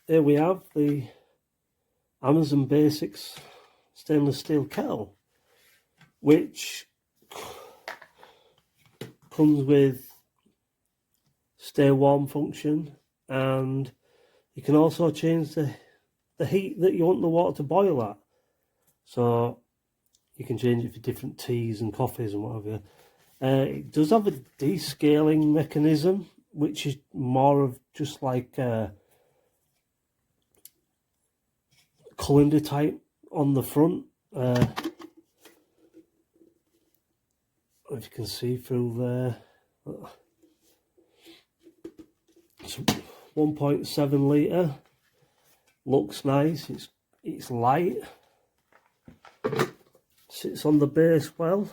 here we have the Amazon Basics stainless steel kettle, which comes with stay warm function, and you can also change the heat that you want the water to boil at. So you can change it for different teas and coffees and whatever. It does have a descaling mechanism, which is more of just like a colander type on the front. If you can see through there. It's 1.7 litre. Looks nice. It's light. Sits on the base well.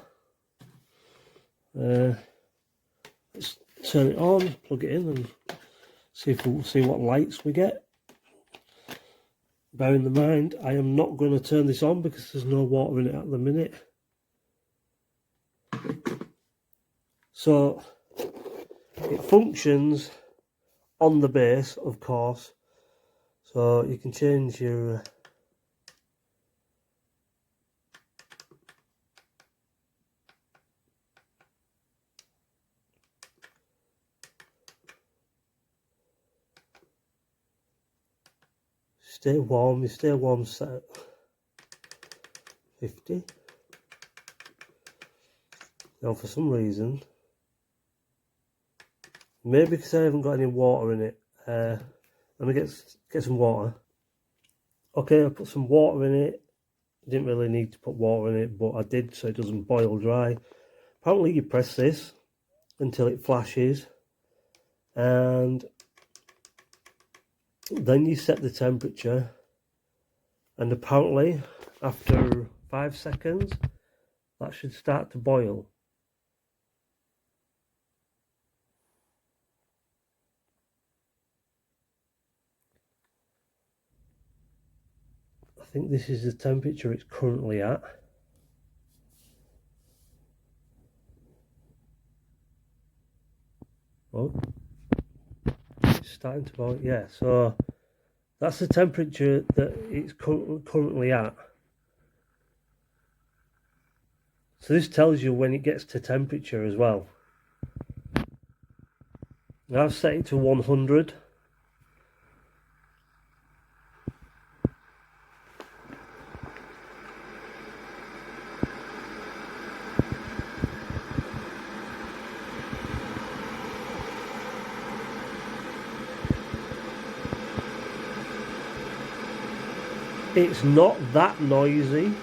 Let's turn it on, plug it in, and see what lights we get. Bearing in mind, I am not going to turn this on because there's no water in it at the minute. So it functions on the base, of course. So you can change your stay warm. You stay warm set at 50. Now for some reason, maybe because I haven't got any water in it, let me get some water. Okay, I put some water in it. Didn't really need to put water in it, but I did so it doesn't boil dry. Apparently you press this until it flashes, and then you set the temperature, and apparently after 5 seconds that should start to boil. I think this is the temperature it's currently at. Oh, it's starting to boil. Yeah, so that's the temperature that it's currently at. So this tells you when it gets to temperature as well. Now I've set it to 100. It's not that noisy.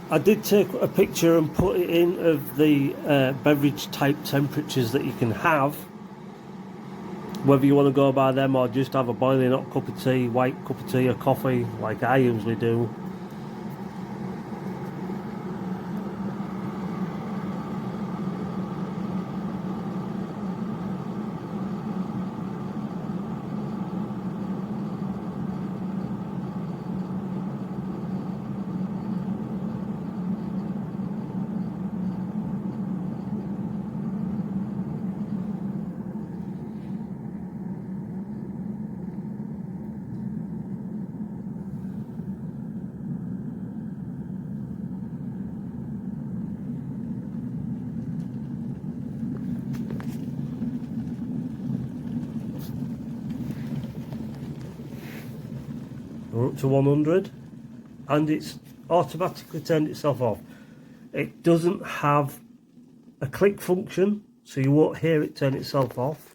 I did take a picture and put it in of the beverage type temperatures that you can have, whether you want to go by them or just have a boiling hot cup of tea, white cup of tea or coffee like I usually do. We're up to 100 and it's automatically turned itself off. It doesn't have a click function, so you won't hear it turn itself off.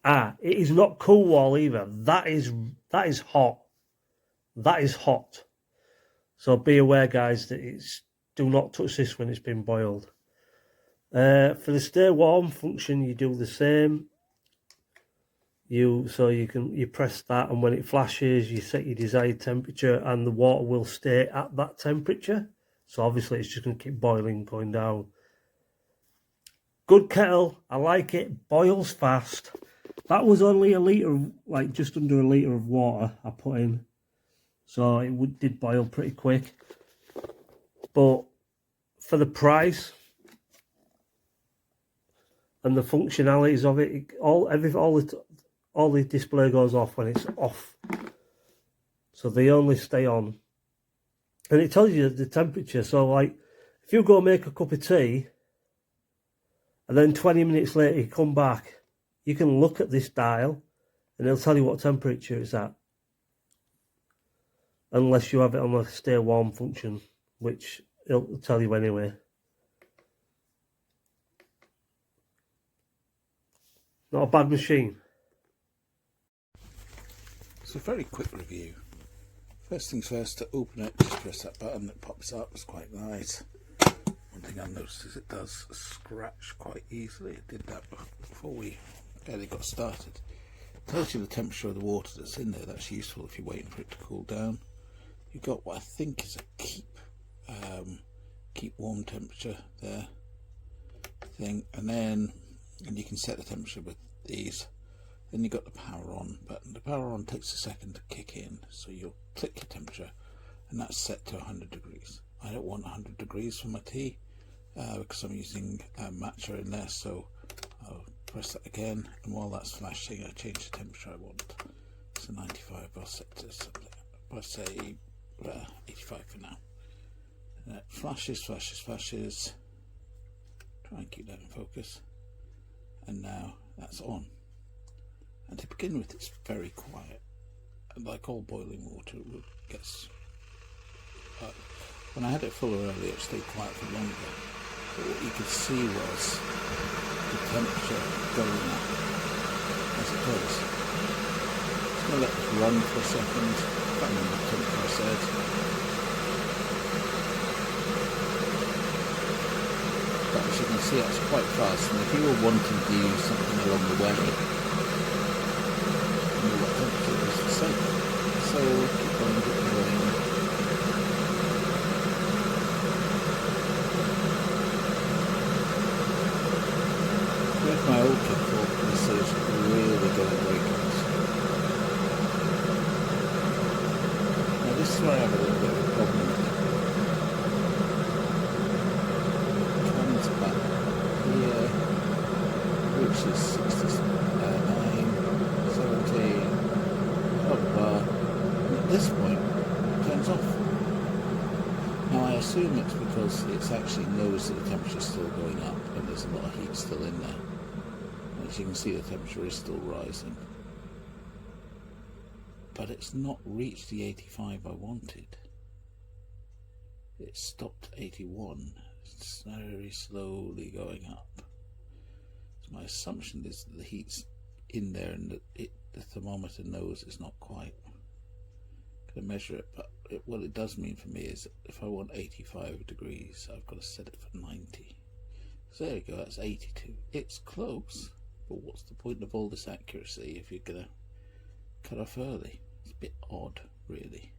It is not cool wall either. That is hot. That is hot. So be aware, guys, that do not touch this when it's been boiled. For the stay warm function, you do the same. You press that, and when it flashes, you set your desired temperature, and the water will stay at that temperature. So obviously, it's just going to keep boiling, going down. Good kettle, I like it. Boils fast. That was only a litre, like just under a litre of water I put in, so it did boil pretty quick. But for the price and the functionalities of it, all the display goes off when it's off, so they only stay on, and it tells you the temperature. So like, if you go make a cup of tea, and then 20 minutes later you come back, you can look at this dial, and it'll tell you what temperature it's at, unless you have it on a stay warm function, which it'll tell you anyway. Not a bad machine. It's a very quick review. First things first, to open it, just press that button that pops up. It's quite nice. One thing I've noticed is it does scratch quite easily. It did that before we barely got started. It tells you the temperature of the water that's in there. That's useful if you're waiting for it to cool down. You've got what I think is a keep warm temperature there thing, and you can set the temperature with these. Then you've got the power on button. The power on takes a second to kick in, so you'll click your temperature, and that's set to 100 degrees. I don't want 100 degrees for my tea because I'm using matcha in there, so I'll press that again, and while that's flashing I change the temperature I want. So 95, I'll set to something, I'll say 85 for now. And it flashes. Try and keep that in focus. And now that's on. And to begin with, it's very quiet. And like all boiling water, it gets. When I had it fuller earlier, it stayed quiet for longer. But what you could see was the temperature going up as it goes. Just going to let it run for a second. I can't remember what temperature I said. But as you can see, that's quite fast. And if you were wanting to use something along the way, you know what temperature it was the same. So keep going. Where's my old kettle? This is really going very close. Now this is where I have a little bit of a problem with it. Comes back here, which is 69, 17, blah blah blah. And at this point, it turns off. Now I assume it's because it actually knows that the temperature is still going up and there's a lot of heat still in there. As you can see, the temperature is still rising. But it's not reached the 85 I wanted. It stopped 81. It's very slowly going up. So my assumption is that the heat's in there and that the thermometer knows it's not quite going to measure it. But what it does mean for me is that if I want 85 degrees, I've got to set it for 90. So there we go, that's 82. It's close, but what's the point of all this accuracy if you're going to cut off early? It's a bit odd, really.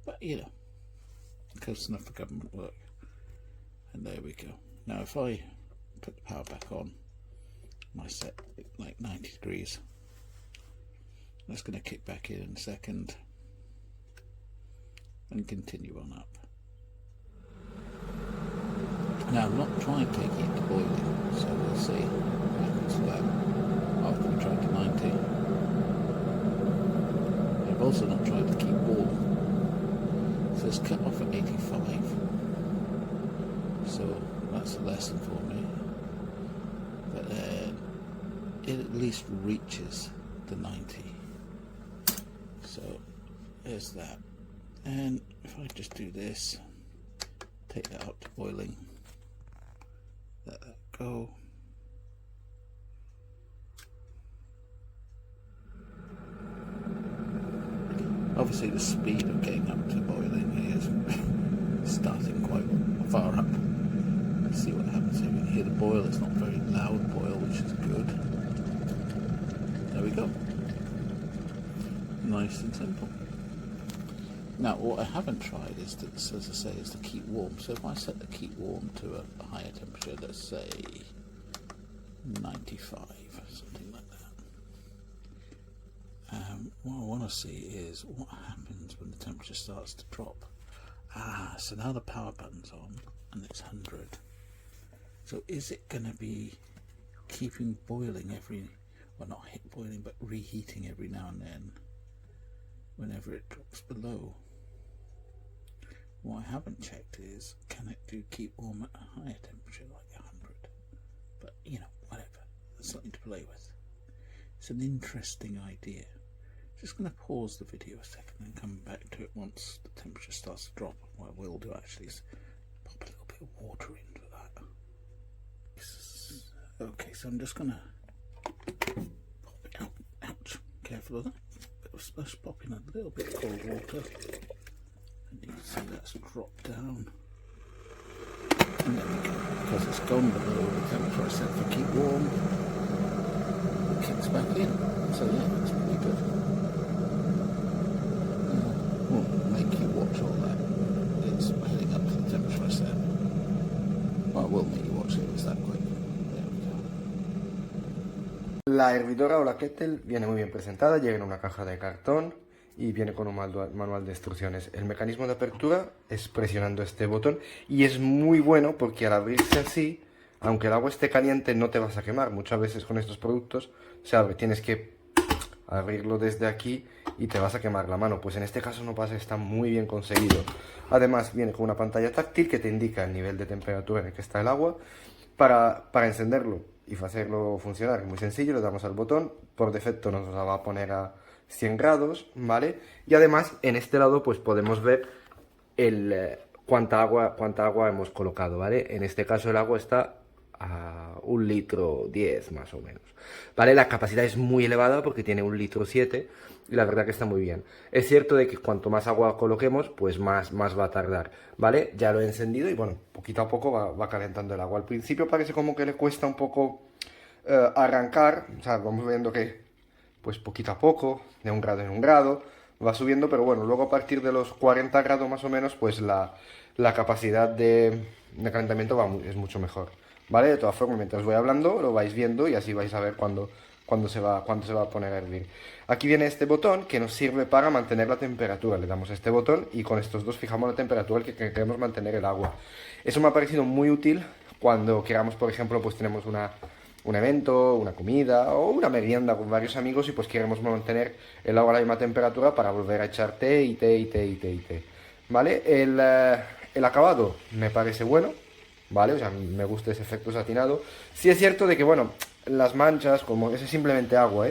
But, you know, close enough for government work. And there we go. Now, if I put the power back on, I set it like 90 degrees. That's going to kick back in a second and continue on up. Now, I'm not trying to take it to boiling, so we'll see what happens to that after we try to 90. I've also not tried to keep warm, so it's cut off at 85. So that's a lesson for me. But it at least reaches the 90. So there's that. And if I just do this, take that out to boiling, let that go. can see the speed of getting up to boiling is starting quite far up. Let's see what happens here. We can hear the boil. It's not very loud boil, which is good. There we go. Nice and simple. Now, what I haven't tried is to, as I say, is to keep warm. So if I set the keep warm to a higher temperature, let's say 95, something like that. What I want to see is what happens when the temperature starts to drop. So now the power button's on and it's 100. So is it going to be keeping boiling well, not boiling, but reheating every now and then whenever it drops below? What I haven't checked is, can it do keep warm at a higher temperature, like 100? But, whatever. There's something to play with. It's an interesting idea. Just going to pause the video a second and come back to it once the temperature starts to drop. What I will do actually is pop a little bit of water into that. Okay, so I'm just going to pop it out. Ouch. Careful of that. Bit of splash, pop in a little bit of cold water. And you can see that's dropped down. And there we go. Because it's gone below the temperature I set for keep warm, it kicks back in. So yeah, that's pretty good. Won't make you watch all that. It's heading up to the temperature I set. Well, I will make you watch it, it's that quick. There we go. La hervidora o la kettle viene muy bien presentada, llega en una caja de cartón y viene con un manual de instrucciones. El mecanismo de apertura es presionando este botón y es muy bueno porque al abrirse así, aunque el agua esté caliente, no te vas a quemar. Muchas veces con estos productos se abre, tienes que abrirlo desde aquí y te vas a quemar la mano. Pues en este caso no pasa, está muy bien conseguido. Además viene con una pantalla táctil que te indica el nivel de temperatura en el que está el agua. Para encenderlo y hacerlo funcionar es muy sencillo, le damos al botón, por defecto nos la va a poner a 100 grados, ¿vale? Y además en este lado pues podemos ver cuánta agua hemos colocado, ¿vale? En este caso el agua está a 1,10 litros más o menos, ¿vale? La capacidad es muy elevada porque tiene 1,7 litros y la verdad que está muy bien. Es cierto de que cuanto más agua coloquemos, pues más va a tardar, ¿vale? Ya lo he encendido y bueno, poquito a poco va calentando el agua. Al principio parece como que le cuesta un poco arrancar, o sea, vamos viendo que pues poquito a poco, de 1 grado en 1 grado, va subiendo, pero bueno, luego a partir de los 40 grados más o menos, pues la capacidad de calentamiento es mucho mejor, ¿vale? De todas formas, mientras voy hablando, lo vais viendo y así vais a ver cuándo se va a poner a hervir. Aquí viene este botón que nos sirve para mantener la temperatura. Le damos a este botón y con estos dos fijamos la temperatura al que queremos mantener el agua. Eso me ha parecido muy útil cuando queramos, por ejemplo, pues tenemos un evento, una comida o una merienda con varios amigos y pues queremos mantener el agua a la misma temperatura para volver a echar té, ¿vale? El acabado me parece bueno, ¿vale? O sea, me gusta ese efecto satinado. Sí es cierto de que, bueno, las manchas, como es simplemente agua,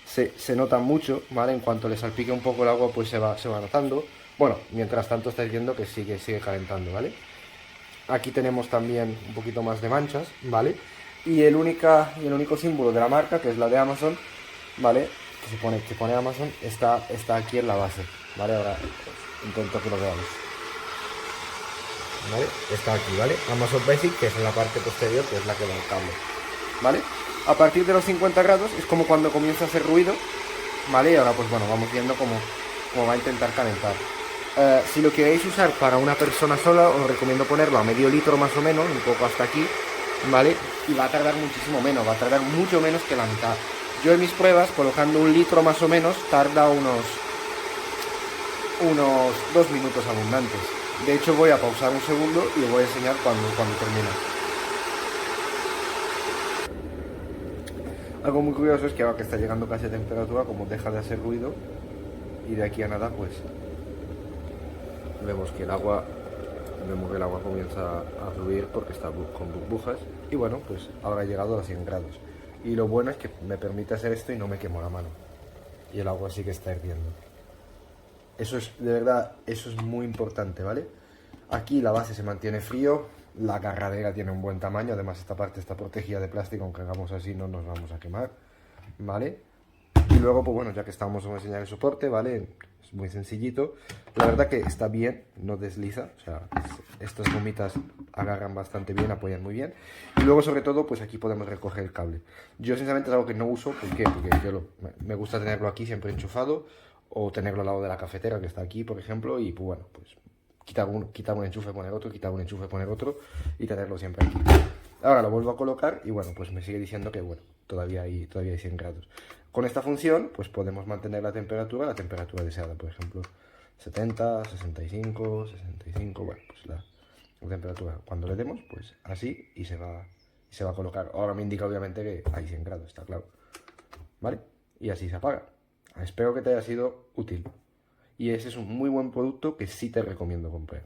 se notan mucho, ¿vale? En cuanto le salpique un poco el agua, pues se va notando. Bueno, mientras tanto estáis viendo que sigue calentando, ¿vale? Aquí tenemos también un poquito más de manchas, ¿vale? Y el único símbolo de la marca, que es la de Amazon, ¿vale? Que pone Amazon, está aquí en la base, ¿vale? Ahora intento que lo veáis, ¿vale? Está aquí, ¿vale? Amazon Basic, que es en la parte posterior, que es la que da el cable, ¿vale? A partir de los 50 grados es como cuando comienza a hacer ruido, ¿vale? Y ahora pues bueno, vamos viendo cómo va a intentar calentar. Si lo queréis usar para una persona sola, os recomiendo ponerlo a medio litro más o menos, un poco hasta aquí, ¿vale? Y va a tardar muchísimo menos, va a tardar mucho menos que la mitad. Yo en mis pruebas, colocando 1 litro más o menos, tarda unos 2 minutos abundantes. De hecho voy a pausar un segundo y os voy a enseñar cuando termine. Algo muy curioso es que ahora que está llegando casi a temperatura, como deja de hacer ruido y de aquí a nada pues vemos que el agua comienza a fluir porque está con burbujas y bueno, pues ahora ha llegado a 100 grados y lo bueno es que me permite hacer esto y no me quemo la mano y el agua sí que está hirviendo. Eso es, de verdad, eso es muy importante, ¿vale? Aquí la base se mantiene frío, la agarradera tiene un buen tamaño, además esta parte está protegida de plástico, aunque hagamos así no nos vamos a quemar, ¿vale? Y luego, pues bueno, ya que estamos, vamos a enseñar el soporte, ¿vale? Es muy sencillito. La verdad que está bien, no desliza, o sea, estas gomitas agarran bastante bien, apoyan muy bien. Y luego, sobre todo, pues aquí podemos recoger el cable. Yo, sinceramente, es algo que no uso, ¿por qué? Porque me gusta tenerlo aquí siempre enchufado, o tenerlo al lado de la cafetera que está aquí, por ejemplo, y pues bueno, pues quitar un enchufe, poner otro, quitar un enchufe, poner otro, y tenerlo siempre aquí. Ahora lo vuelvo a colocar y bueno, pues me sigue diciendo que bueno, todavía hay 100 grados. Con esta función, pues podemos mantener la temperatura deseada, por ejemplo, 70, 65, 65, bueno, pues la temperatura. Cuando le demos, pues así y se va a colocar. Ahora me indica obviamente que hay 100 grados, está claro. ¿Vale? Y así se apaga. Espero que te haya sido útil. Y ese es un muy buen producto que sí te recomiendo comprar.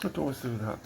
I don't always do that.